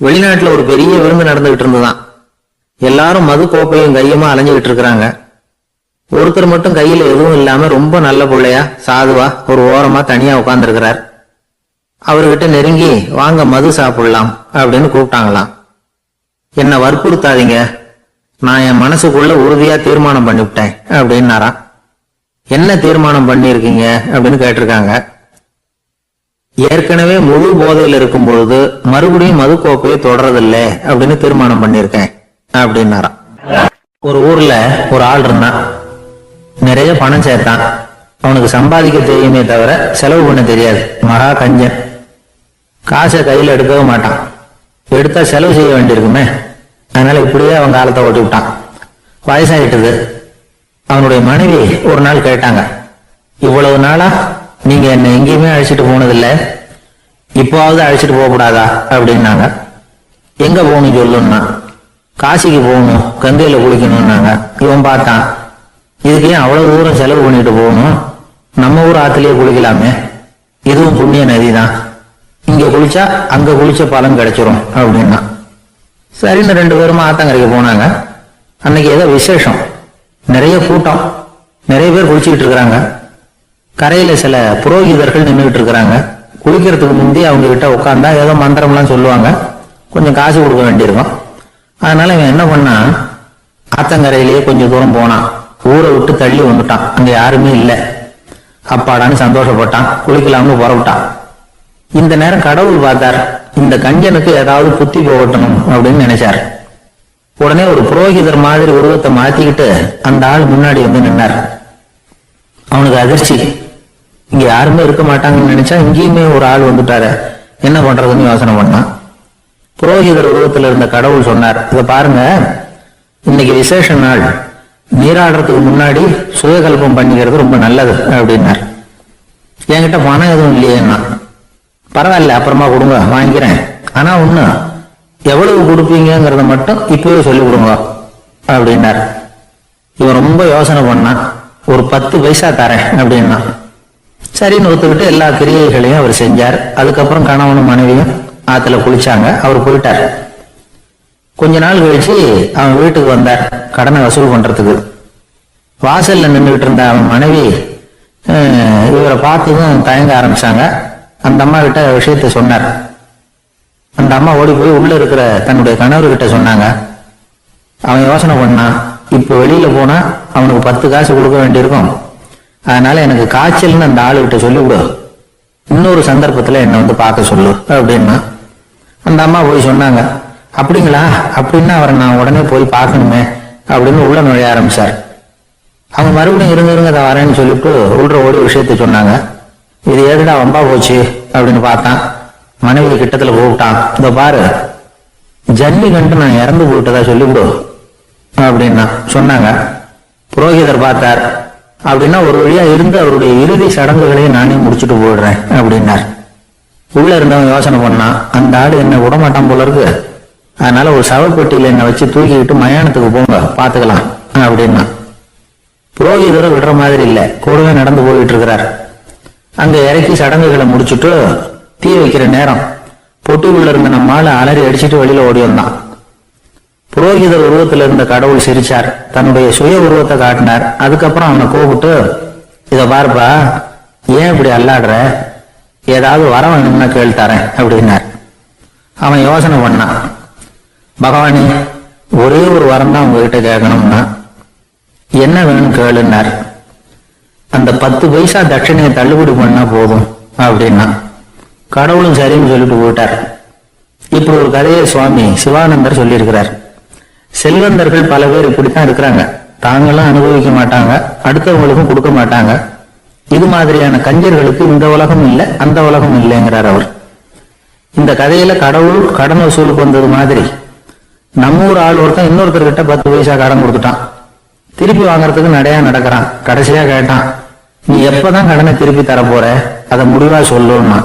வெளிநாட்டுல ஒரு பெரிய விருந்து நடந்துகிட்டு இருந்துதான். எல்லாரும் மது கோப்பையும் கையுமா அலைஞ்சுகிட்டு இருக்கிறாங்க. ஒருத்தர் மட்டும் கையில எதுவும் இல்லாம ரொம்ப நல்ல பிள்ளையா சாதுவா ஒரு ஓரமா தனியா உட்கார்ந்து இருக்கிறார். அவர்கிட்ட நெருங்கி வாங்க மது சாப்பிடலாம் அப்படின்னு கூப்பிட்டாங்களாம். என்ன வற்புறுத்தாதீங்க, நான் என் மனசுக்குள்ள உறுதியா தீர்மானம் பண்ணிவிட்டேன் அப்படின்னாராம். என்ன தீர்மானம் பண்ணிருக்கீங்க அப்படின்னு கேட்டிருக்காங்க. ஏற்கனவே முழு போதையில இருக்கும் பொழுது மறுபடியும் மது கோப்பையை தொடறதில்லை அப்படின்னு தீர்மானம் பண்ணிருக்கேன் அப்படின்னாராம். ஒரு ஊர்ல ஒரு ஆள் இருந்தான், நிறைய பணம் சேர்த்தான். அவனுக்கு சம்பாதிக்க தெரியுமே தவிர செலவு பண்ண தெரியாது, மகா கஞ்சன். காசை கையில எடுக்கவும் மாட்டான், எடுத்தா செலவு செய்ய வேண்டியிருக்குமே. அதனால இப்படியே அவன் காலத்தை ஓட்டி விட்டான். வயசாயிட்டது. அவனுடைய மனைவி ஒரு நாள் கேட்டாங்க, இவ்வளவு நாளா நீங்க என்ன எங்கேயுமே அழைச்சிட்டு போனதில்லை, இப்போவாவது அழைச்சிட்டு போக கூடாதா அப்படின்னாங்க. எங்க போகணும் சொல்லுன்னா, காசிக்கு போகணும், கங்கையில குளிக்கணும்னாங்க. இவன் பார்த்தான், இதுக்கு ஏன் அவ்வளவு தூரம் செலவு பண்ணிட்டு போகணும், நம்ம ஊர் ஆத்திலேயே குளிக்கலாமே, இதுவும் புண்ணிய நதி தான், இங்க குளிச்சா அங்க குளிச்ச பலன் கிடைச்சிரும் அப்படின்னா. சரின்னு 2 பேருமா ஆத்தங்கரைக்கு போனாங்க. அன்னைக்கு ஏதோ விசேஷம், நிறைய கூட்டம், நிறைய பேர் குளிச்சுக்கிட்டு இருக்கிறாங்க. கரையில சில புரோகிதர்கள் நின்றுகிட்டு இருக்கிறாங்க. குளிக்கிறதுக்கு முந்தி அவங்க கிட்ட உட்காந்தா ஏதோ மந்திரம்லாம் சொல்லுவாங்க, கொஞ்சம் காசு கொடுக்க வேண்டியிருக்கும். அதனால இவன் என்ன பண்ணா, ஆத்தங்கரையிலேயே கொஞ்சம் தூரம் போனான். ஊரை விட்டு தள்ளி வந்துட்டான், அங்க யாருமே இல்லை. அப்பாடான்னு சந்தோஷப்பட்டான், குளிக்கலாம்னு புறப்பட்டான். இந்த நேரம் கடவுள் பார்த்தார், இந்த கஞ்சனுக்கு ஏதாவது புத்தி போகட்டணும் அப்படின்னு நினைச்சார். உடனே ஒரு புரோகிதர் மாதிரி உருவத்தை மாத்திக்கிட்டு அந்த ஆள் முன்னாடி வந்து நின்னார். அவனுக்கு அதிர்ச்சி, இங்க யாருமே இருக்க மாட்டாங்கன்னு நினைச்சா இங்கேயுமே ஒரு ஆள் வந்துட்டாரு, என்ன பண்றதுன்னு யோசனை பண்ணான். புரோகிதர் உருவத்தில் இருந்த கடவுள் சொன்னார், இத பாருங்க, இன்னைக்கு விசேஷ நாள், நீராடுறதுக்கு முன்னாடி சுயகல்பம் பண்ணிக்கிறது ரொம்ப நல்லது அப்படின்னார். என்கிட்ட பணம் எதுவும் இல்லையேன்னா, பரவாயில்ல அப்புறமா கொடுங்க வாங்கிக்கிறேன், ஆனா ஒண்ணு, எவ்வளவு கொடுப்பீங்கிறத மட்டும் இப்பவே சொல்லி கொடுங்க அப்படின்னார். இவன் ரொம்ப யோசனை பண்ணான், ஒரு 10 பைசா தரேன் அப்படின்னா. சரின்னு ஒத்துக்கிட்டு எல்லா கிரியைகளையும் அவர் செஞ்சார். அதுக்கப்புறம் கணவனும் மனைவியும் ஆத்துல குளிச்சாங்க. அவர் போயிட்டார். கொஞ்ச நாள் கழிச்சு அவன் வீட்டுக்கு வந்தார் கடனை வசூல் பண்றதுக்கு. வாசல்ல நின்றுகிட்டு இருந்த அவன் மனைவி இவரை பார்த்ததும் தயங்க ஆரம்பிச்சாங்க. அந்த அம்மா கிட்ட விஷயத்த சொன்னார். அந்த அம்மா ஓடி போய் உள்ள இருக்கிற தன்னுடைய கணவர்கிட்ட சொன்னாங்க. அவன் யோசனை பண்ணான், இப்ப வெளியில போனா அவனுக்கு 10 காசு கொடுக்க வேண்டியிருக்கும், அதனால எனக்கு காய்ச்சல்னு அந்த ஆளுகிட்ட சொல்லிவிடு, இன்னொரு சந்தர்ப்பத்துல என்ன வந்து பார்க்க சொல்லு அப்படின்னா. அந்த அம்மா போய் சொன்னாங்க. அப்படிங்களா? அப்படின்னா அவரை நான் உடனே போய் பார்க்கணுமே அப்படின்னு உள்ள நுழைய ஆரம்பிச்சார். அவங்க மறுபடியும் இருங்க அதை வரேன்னு சொல்லிட்டு உள்ள ஓடி விஷயத்த சொன்னாங்க. இது ஏதுடா வம்பா போச்சு அப்படின்னு பார்த்தான். மனைவி கிட்டத்துல கூப்பிட்டான். இந்த பாரு, ஜன்னி கண்டு நான் இறந்து போயிட்டதா சொல்லிவிடு அப்படின்னா சொன்னாங்க. புரோகிதர் பார்த்தார். அப்படின்னா ஒரு வழியா இருந்து அவருடைய இறுதி சடங்குகளையும் நானே முடிச்சுட்டு போயிடுறேன் அப்படின்னார். உள்ள இருந்தவன் யோசனை பண்ணான், அந்த ஆடு என்ன விடமாட்டான் போல இருக்கு, அதனால ஒரு சவப்பெட்டியில என்னை வச்சு தூக்கிக்கிட்டு மயானத்துக்கு போங்க பாத்துக்கலாம் அப்படின்னா. புரோகிதரை விடுற மாதிரி இல்ல, கூடவே நடந்து போயிட்டு இருக்கிறார். அங்க இறக்கி சடங்குகளை முடிச்சுட்டு தீ வைக்கிற நேரம் பொட்டிக்குள்ள இருந்த நம்மால அலறி அடிச்சுட்டு வெளியில ஓடி வந்தான். புரோகிதர் உருவத்தில் இருந்த கடவுள் சிரிச்சார். தன்னுடைய சுய உருவத்தை காட்டினார். அதுக்கப்புறம் அவனை கூப்பிட்டு, இத பாருப்பா, ஏன் இப்படி அல்லாடுற, ஏதாவது வரம் வேணும்னா கேள்வித்தாரேன் அப்படின்னார். அவன் யோசனை பண்ணான். பகவானே, ஒரே ஒரு வரம் தான் உங்ககிட்ட கேட்கணும்னா என்ன வேணும் கேளுன்னார். அந்த 10 பைசா தட்சணையை தள்ளுபடி பண்ணா போதும் அப்படின்னா. கடவுளும் சரின்னு சொல்லிட்டு போயிட்டார். இப்படி ஒரு கதையை சுவாமி சிவானந்தர் சொல்லியிருக்கிறார். செல்வந்தர்கள் பல பேர் இப்படித்தான் இருக்கிறாங்க. தாங்களும் அனுபவிக்க மாட்டாங்க, அடுத்தவங்களுக்கும் கொடுக்க மாட்டாங்க. இது மாதிரியான கஞ்சர்களுக்கு இந்த உலகம் இல்லை, அந்த உலகம் இல்லைங்கிறார் அவர். இந்த கதையில கடவுள் கடன் வசூலுக்கு வந்தது மாதிரி நம்ம ஊர் ஆள் ஒருத்தன் இன்னொருத்தர்கிட்ட 10 பைசா கடன் கொடுத்துட்டான். திருப்பி வாங்கறதுக்கு நடையா நடக்கிறான். கடைசியா கேட்டான், நீ எப்பதான் கடனை திருப்பி தர போற, அதை முடிவா சொல்லுன்னா.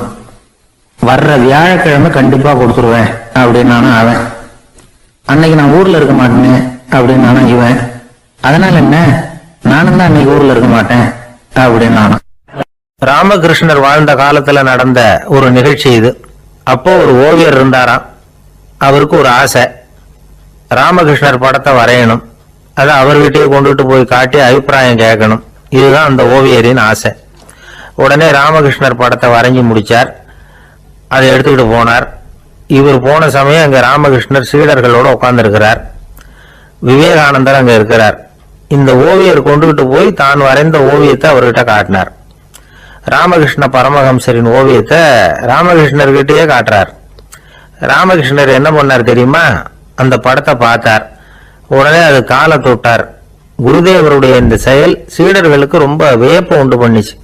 வர்ற வியாழக்கிழமை கண்டிப்பா கொடுத்துருவேன் அப்படின்னு அவன். அன்னைக்கு நான் ஊர்ல இருக்க மாட்டேனே அப்படின்னு இவன். அதனால என்ன, நானும் தான் அன்னைக்கு ஊர்ல இருக்க மாட்டேன் அப்படின்னு. ராமகிருஷ்ணர் வாழ்ந்த காலத்துல நடந்த ஒரு நிகழ்ச்சி இது. அப்போ ஒரு ஓவியர் இருந்தாராம். அவருக்கு ஒரு ஆசை, ராமகிருஷ்ணர் படத்தை வரையணும், அதை அவர்கிட்டயே கொண்டுட்டு போய் காட்டி அபிப்பிராயம் கேட்கணும். இதுதான் அந்த ஓவியரின் ஆசை. உடனே ராமகிருஷ்ணர் படத்தை வரைஞ்சி முடிச்சார். அதை எடுத்துக்கிட்டு போனார். இவர் போன சமயம் அங்க ராமகிருஷ்ணர் சீடர்களோட உட்கார்ந்துருக்கிறார். விவேகானந்தர் அங்க இருக்கிறார். இந்த ஓவியர் கொண்டுகிட்டு போய் தான் வரைந்த ஓவியத்தை அவர்கிட்ட காட்டினார். ராமகிருஷ்ண பரமஹம்சரின் ஓவியத்தை ராமகிருஷ்ணர்கிட்டயே காட்டுறார். ராமகிருஷ்ணர் என்ன பண்ணார் தெரியுமா, அந்த படத்தை பார்த்தார். உடனே அது காலை தொட்டார். குருதேவருடைய இந்த செயல் சீடர்களுக்கு ரொம்ப வியப்பை உண்டு பண்ணிச்சு.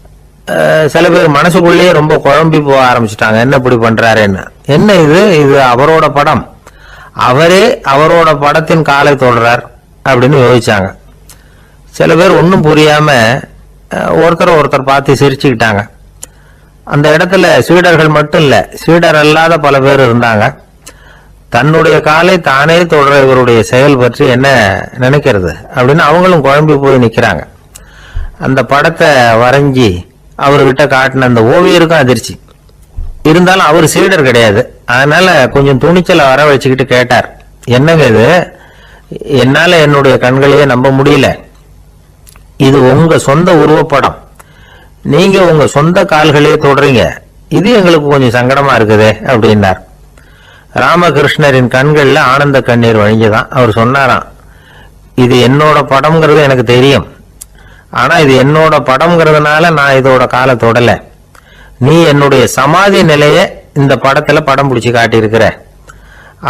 சில பேர் மனசுக்குள்ளேயே ரொம்ப குழம்பி போக ஆரம்பிச்சுட்டாங்க, என்ன இப்படி பண்றாருன்னு. என்ன இது, இது அவரோட படம், அவரே அவரோட படத்தின் காலை தொடுறார் அப்படின்னு யோசிச்சாங்க. சில பேர் ஒன்றும் புரியாம ஒருத்தர் பார்த்து சிரிச்சுக்கிட்டாங்க. அந்த இடத்துல சீடர்கள் மட்டும் இல்ல, சீடர் அல்லாத பல பேர் இருந்தாங்க. தன்னுடைய காலை தானே தொடர இவருடைய செயல் பற்றி என்ன நினைக்கிறது அப்படின்னு அவங்களும் குழம்பி போய் நிக்கிறாங்க. அந்த படத்தை வரைஞ்சி அவர்கிட்ட காட்டின அந்த ஓவியருக்கும் அதிர்ச்சி. இருந்தாலும் அவர் சீடர் கிடையாது, அதனால கொஞ்சம் துணிச்சலை வர வச்சுக்கிட்டு கேட்டார், என்னங்க இது, என்னால என்னுடைய கண்களையே நம்ப முடியல, இது உங்க சொந்த உருவப்படம், நீங்க உங்க சொந்த கால்களையே தொடறீங்க, இது எங்களுக்கு கொஞ்சம் சங்கடமா இருக்குதே அப்படின்னார். ராமகிருஷ்ணரின் கண்கள்ல ஆனந்த கண்ணீர் வழிஞ்சுதான். அவர் சொன்னாராம், இது என்னோட படம்ங்கிறது எனக்கு தெரியும், ஆனா இது என்னோட படம்ங்கிறதுனால நான் இதோட காலை தொடல, நீ என்னுடைய சமாதி நிலைய இந்த படத்துல படம் பிடிச்சி காட்டியிருக்கிற,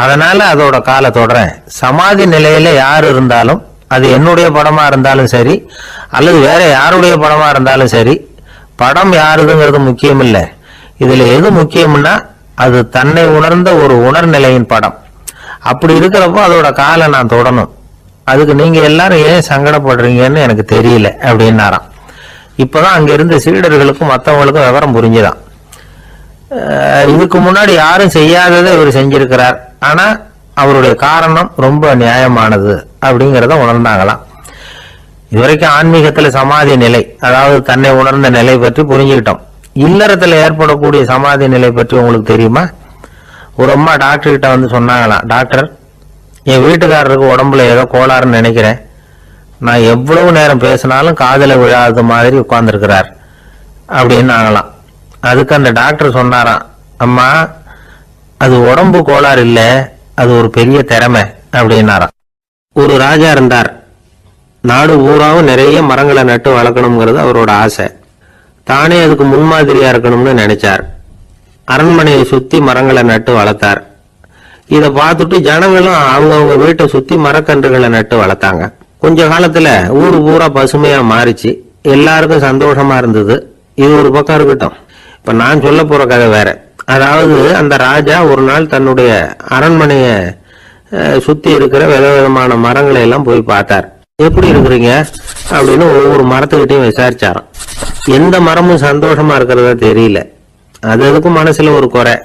அதனால அதோட காலை தொடறேன். சமாதி நிலையில யார் இருந்தாலும், அது என்னுடைய படமா இருந்தாலும் சரி அல்லது வேற யாருடைய படமா இருந்தாலும் சரி, படம் யாருதுங்கிறது முக்கியம் இல்லை. இதுல எது முக்கியம்னா அது தன்னை உணர்ந்த ஒரு உணர்நிலையின் படம். அப்படி இருக்கிறப்போ அதோட காலை நான் தொடணும். அதுக்கு நீங்க எல்லாரும் ஏன் சங்கடப்படுறீங்கன்னு எனக்கு தெரியல அப்படின்னாராம். இப்பதான் அங்க இருந்த சீடர்களுக்கும் மற்றவங்களுக்கும் விவரம் புரிஞ்சுதான். இதுக்கு முன்னாடி யாரும் செய்யாததை இவர் செஞ்சிருக்கிறார், ஆனா அவருடைய காரணம் ரொம்ப நியாயமானது அப்படிங்கிறத உணர்ந்தாங்களாம். இதுவரைக்கும் ஆன்மீகத்துல சமாதி நிலை, அதாவது தன்னை உணர்ந்த நிலை பற்றி புரிஞ்சுக்கிட்டோம். இல்லறத்துல ஏற்படக்கூடிய சமாதி நிலை பற்றி உங்களுக்கு தெரியுமா? ஒரு அம்மா டாக்டர் கிட்ட வந்து சொன்னாங்களாம், டாக்டர், என் வீட்டுக்காரருக்கு உடம்புல ஏதோ கோளாறுன்னு நினைக்கிறேன், நான் எவ்வளவு நேரம் பேசினாலும் காதல விழாத மாதிரி உட்கார்ந்துருக்கிறார் அப்படின்னு ஆகலாம். அதுக்கு அந்த டாக்டர் சொன்னாராம், அம்மா அது உடம்பு கோளாறு இல்ல, அது ஒரு பெரிய திறமை அப்படின்னாராம். ஒரு ராஜா இருந்தார். நாடு பூராவும் நிறைய மரங்களை நட்டு வளர்க்கணுங்கிறது அவரோட ஆசை. தானே அதுக்கு முன்மாதிரியா இருக்கணும்னு நினைச்சார். அரண்மனையை சுத்தி மரங்களை நட்டு வளர்த்தார். இத பார்த்துட்டு ஜனங்களும் அவங்கவுங்க வீட்டை சுத்தி மரக்கன்றுகளை நட்டு வளர்த்தாங்க. கொஞ்ச காலத்துல ஊரு பூரா பசுமையா மாறிச்சு. எல்லாருக்கும் சந்தோஷமா இருந்தது. இது ஒரு பக்கம் இருக்கட்டும். இப்ப நான் சொல்ல போற கதை வேற. அதாவது அந்த ராஜா ஒரு நாள் தன்னுடைய அரண்மனைய சுத்தி இருக்கிற விதவிதமான மரங்களை எல்லாம் போய் பார்த்தார். எப்படி இருக்கிறீங்க அப்படின்னு ஒவ்வொரு மரத்துக்கிட்டையும் விசாரிச்சாராம். எந்த மரமும் சந்தோஷமா இருக்கிறதா தெரியல. அதுக்கும் மனசுல ஒரு குறை.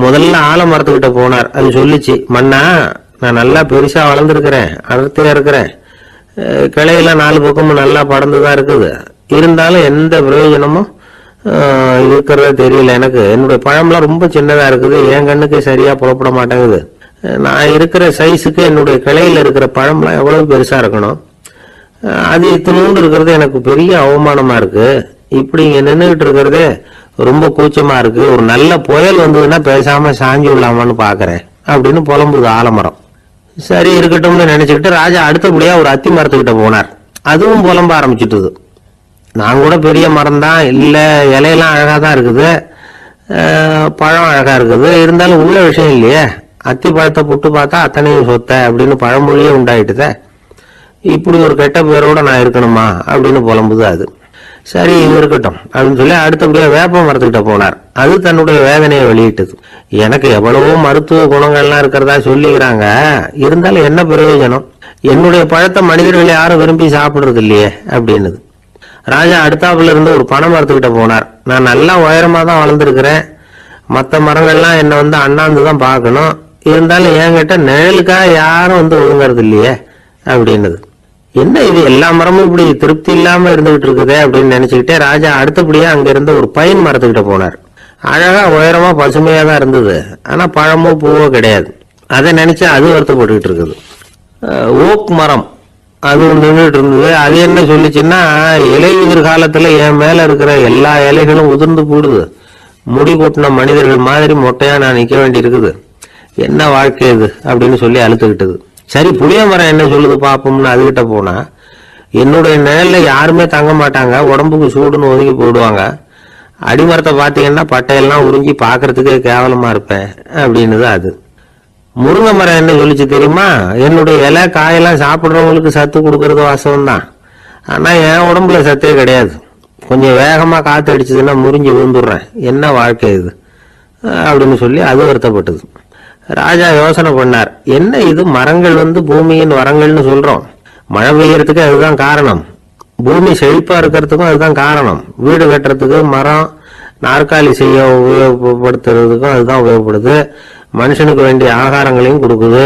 முதல்ல ஆலமரத்துக்கிட்ட போனார். அது சொல்லிச்சு, மண்ணா நான் நல்லா பெருசா வளர்ந்துருக்கிறேன், அடர்த்தியா இருக்கிறேன், கிளையெல்லாம் 4 பக்கமும் நல்லா படர்ந்துதான் இருக்குது, இருந்தாலும் எந்த பிரயோஜனமும் இருக்கிறதா தெரியல. எனக்கு என்னுடைய பழம்லாம் ரொம்ப சின்னதா இருக்குது, என் கண்ணுக்கு சரியா புலப்பட மாட்டேங்குது. நான் இருக்கிற சைஸுக்கு என்னுடைய கிளையில இருக்கிற பழம்லாம் எவ்வளவு பெருசா இருக்கணும், அது இத்தினோண்டு இருக்கிறது எனக்கு பெரிய அவமானமா இருக்கு. இப்படி இங்க நின்றுகிட்டு இருக்கிறதே ரொம்ப கூச்சமா இருக்கு. ஒரு நல்ல புயல் வந்ததுன்னா பேசாம சாஞ்சி விடலாமான்னு பாக்குறேன் அப்படின்னு புலம்புது ஆலமரம். சரி இருக்கட்டும்னு நினைச்சுக்கிட்டு ராஜா அடுத்தபடியா ஒரு அத்தி மரத்துக்கிட்ட போனார். அதுவும் புலம்ப ஆரம்பிச்சுட்டுது. நான் கூட பெரிய மரம் தான், இல்ல இலையெல்லாம் அழகா தான் இருக்குது, பழம் அழகா இருக்குது, இருந்தாலும் உள்ள விஷயம் இல்லையே, அத்தி பழத்தை புட்டு பார்த்தா அத்தனையும் சொத்த அப்படின்னு பழமொழியே உண்டாயிட்டுத. இப்படி ஒரு கெட்ட பேரோட நான் இருக்கணுமா அப்படின்னு புலம்புது அது. சரி இது இருக்கட்டும் அப்படின்னு சொல்லி அடுத்தபடியா வேப்ப மரத்துக்கிட்ட போனார். அது தன்னுடைய வேதனையை வெளியிட்டது. எனக்கு எவ்வளவோ மருத்துவ குணங்கள்லாம் இருக்கிறதா சொல்லிக்கிறாங்க, இருந்தாலும் என்ன பிரயோஜனம், என்னுடைய பழத்தை மனிதர்கள் யாரும் விரும்பி சாப்பிடுறது இல்லையே அப்படின்னுது. ராஜா அடுத்தாப்புல இருந்து ஒரு பனை மரத்துக்கிட்ட போனார். நான் நல்லா உயரமா தான் வளர்ந்துருக்கிறேன், மற்ற மரங்கள்லாம் என்ன வந்து அண்ணாந்து தான் பார்க்கணும், இருந்தாலும் என்கிட்ட நிழலுக்காக யாரும் வந்து ஒழுங்குறது இல்லையே அப்படின்னுது. என்ன இது எல்லா மரமும் இப்படி திருப்தி இல்லாம இருந்துகிட்டு இருக்குதே அப்படின்னு நினைச்சுக்கிட்டே ராஜா அடுத்தபடியா அங்க இருந்த ஒரு பைன் மரத்துக்கிட்ட போனார். அழகா உயரமா பசுமையா தான் இருந்தது, ஆனா பழமோ பூவோ கிடையாது. அதை நினைச்சு அது வருத்தப்பட்டுக்கிட்டு இருக்குது. ஓக் மரம் அது நின்றுட்டு இருந்தது. அது என்ன சொல்லிச்சுன்னா, இலையுதிர் காலத்துல என் மேல இருக்கிற எல்லா இலைகளும் உதிர்ந்து போடுது, முடி கொட்டின மனிதர்கள் மாதிரி மொட்டையா நான் நிக்க வேண்டி இருக்குது, என்ன வாழ்க்கை இது அப்படின்னு சொல்லி அழுத்துக்கிட்டது. சரி புளிய மரம் என்ன சொல்லுது பாப்போம்னு அதுகிட்ட போனா, என்னுடைய நிழல்ல யாருமே தங்க மாட்டாங்க, உடம்புக்கு சூடுன்னு ஒதுங்கி போயிடுவாங்க, அடிமரத்தை பாத்தீங்கன்னா பட்டையெல்லாம் உறிஞ்சி பாக்குறதுக்கே கேவலமா இருப்பேன் அப்படின்னுது அது. முருங்கை மரம் என்ன சொல்லிச்சு தெரியுமா, என்னுடைய இலை காயெல்லாம் சாப்பிடுறவங்களுக்கு சத்து கொடுக்கறது வாசம் தான், ஆனா என் உடம்புல சத்தே கிடையாது, கொஞ்சம் வேகமா காத்து அடிச்சதுன்னா முறிஞ்சு விழுந்துடுறேன், என்ன வாழ்க்கை இது அப்படின்னு சொல்லி அது வருத்தப்பட்டது. ராஜா யோசனை பண்ணார், என்ன இது மரங்கள் வந்து பூமியின் வரங்கள்னு சொல்றோம், மழை பெய்யறதுக்கு அதுதான் காரணம், பூமி செழிப்பா இருக்கிறதுக்கும் அதுதான் காரணம், வீடு கட்டுறதுக்கு மரம், நாற்காலி செய்ய உபயோகப்படுத்துறதுக்கும் அதுதான் உபயோகப்படுது, மனுஷனுக்கு வேண்டிய ஆகாரங்களையும் கொடுக்குது,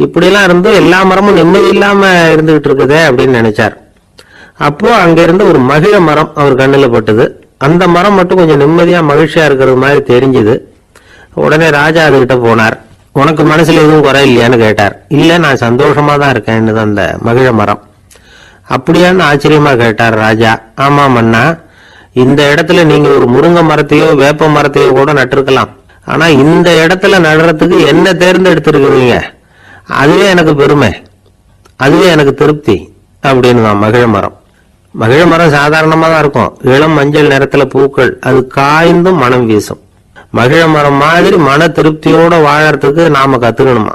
இப்படிலாம் இருந்து எல்லா மரமும் நிம்மதி இல்லாம இருந்துகிட்டு இருக்குதே அப்படின்னு நினைச்சார். அப்போ அங்க இருந்து ஒரு மகிழ மரம் அவர் கண்ணுல பட்டது. அந்த மரம் மட்டும் கொஞ்சம் நிம்மதியா மகிழ்ச்சியா இருக்கிறது மாதிரி தெரிஞ்சுது. உடனே ராஜா அதுகிட்ட போனார். உனக்கு மனசுல எதுவும் குறை இல்லையான்னு கேட்டார். இல்ல நான் சந்தோஷமா தான் இருக்கேன்னு அந்த மகிழ மரம். அப்படியான்னு ஆச்சரியமா கேட்டார் ராஜா. ஆமா மன்னா, இந்த இடத்துல நீங்க ஒரு முருங்கை மரத்தையோ வேப்ப மரத்தையோ கூட நட்டிருக்கலாம், ஆனா இந்த இடத்துல நடுறதுக்கு என்ன தேர்ந்தெடுத்திருக்கிறீங்க, அதுவே எனக்கு பெருமை, அதுவே எனக்கு திருப்தி அப்படின்னு தான் மகிழ மரம். மகிழ மரம் சாதாரணமா தான் இருக்கும், இளம் மஞ்சள் நிறத்துல பூக்கள், அது காய்ந்தும் மனம் வீசும். மகிழ மரம் மாதிரி மன திருப்தியோட வாழறதுக்கு நாம கத்துக்கணுமா.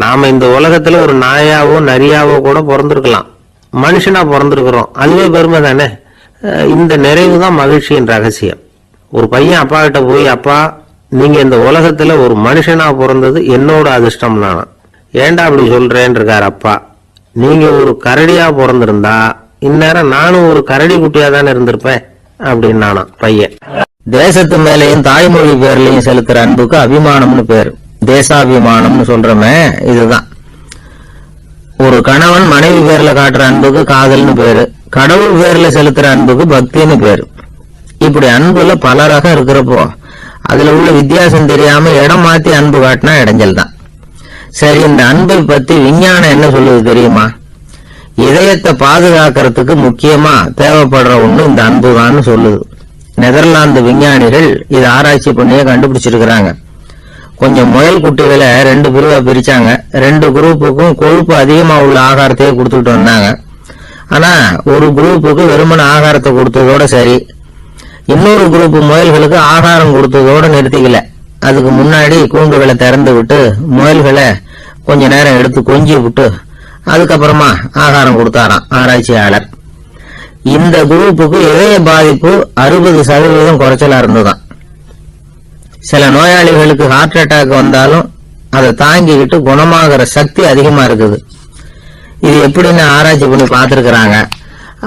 நாம இந்த உலகத்துல ஒரு நாயாவோ நரியாவோ கூட பிறந்திருக்கலாம், மனுஷனா பிறந்திருக்கிறோம், அதுவே பெருமை தானே. இந்த நிறைவு தான் மகிழ்ச்சியின் ரகசியம். ஒரு பையன் அப்பா கிட்ட போய், அப்பா நீங்க இந்த உலகத்துல ஒரு மனுஷனா பிறந்தது என்னோட அதிர்ஷ்டம் நானா. ஏண்டா அப்படி சொல்றேன்னு இருக்காரு அப்பா. நீங்க ஒரு கரடியா பிறந்திருந்தா இந்நேரம் நானும் ஒரு கரடி குட்டியா தானே இருந்திருப்பேன் அப்படின்னு நானா பையன். தேசத்து மேலையும் தாய்மொழி பேர்லையும் செலுத்துற அன்புக்கு அபிமானம்னு பேரு, தேசாபிமானம்னு சொல்றமே இதுதான். ஒரு கணவன் மனைவி பேர்ல காட்டுற அன்புக்கு காதல்னு பேரு, கடவுள் பேர்ல செலுத்துற அன்புக்கு பக்தின்னு பேரு. இப்படி அன்புல பல ரகம் இருக்கிறப்போ அதுல உள்ள வித்தியாசம் தெரியாம இடம் மாத்தி அன்பு காட்டினா இடைஞ்சல் தான். சரி, இந்த அன்பை பத்தி விஞ்ஞானம் என்ன சொல்லுது தெரியுமா? இதயத்தை பாதுகாக்கிறதுக்கு முக்கியமா தேவைப்படுற ஒண்ணு இந்த அன்புதான்னு சொல்லுது. நெதர்லாந்து விஞ்ஞானிகள் இதை ஆராய்ச்சி பண்ணியே கண்டுபிடிச்சிருக்கிறாங்க. கொஞ்சம் முயல் குட்டிகளை 2 பிரிவா பிரிச்சாங்க. 2 குரூப்புக்கும் கொழுப்பு அதிகமா உள்ள ஆகாரத்தையே கொடுத்துட்டு வந்தாங்க. ஆனா ஒரு குரூப்புக்கு வெறுமன ஆகாரத்தை கொடுத்ததோட சரி, இன்னொரு குரூப் முயல்களுக்கு ஆகாரம் கொடுத்ததோட நிறுத்திக்கல. அதுக்கு முன்னாடி கூண்டுகளை திறந்து விட்டு முயல்களை கொஞ்ச நேரம் எடுத்து கொஞ்சி விட்டு அதுக்கப்புறமா ஆகாரம் கொடுத்தாராம் ஆராய்ச்சியாளர். இந்த குரூப்புக்கு இதய பாதிப்பு 60% குறைச்சலா இருந்ததுதான். சில நோயாளிகளுக்கு ஹார்ட் அட்டாக் வந்தாலும் அதை தாங்கிக்கிட்டு குணமாகிற சக்தி அதிகமா இருக்குது. இது எப்படின்னு ஆராய்ச்சி பண்ணி பார்த்திருக்கிறாங்க.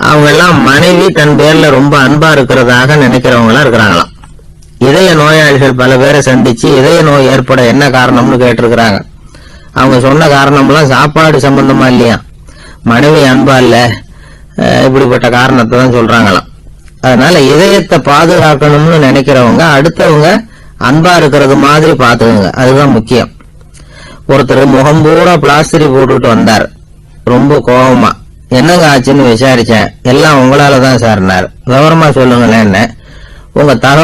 அவங்க எல்லாம் மனைவி தன் பேர்ல ரொம்ப அன்பா இருக்கிறதாக நினைக்கிறவங்களா இருக்கிறாங்களாம். இதய நோயாளிகள் பல பேரை சந்திச்சு இதய நோய் ஏற்பட என்ன காரணம்னு கேட்டிருக்கிறாங்க. அவங்க சொன்ன காரணம்லாம் சாப்பாடு சம்பந்தமா இல்லையா, மனைவி அன்பா இல்ல, இப்படிப்பட்ட காரணத்தை தான் சொல்றாங்களாம். அதனால இதயத்தை பாதுகாக்கணும்னு நினைக்கிறவங்க அடுத்தவங்க அன்பா இருக்கிறது மாதிரி பாத்துக்கோங்க, அதுதான் முக்கியம். ஒருத்தர் முகம் பூரா பிளாஸ்டரி போட்டுட்டு வந்தார், ரொம்ப கோபமா. என்னங்க ஆச்சுன்னு விசாரிச்சேன். எல்லாம் உங்களாலதான் சார்னார். விவரமா சொல்லுங்களேன்னு. உங்க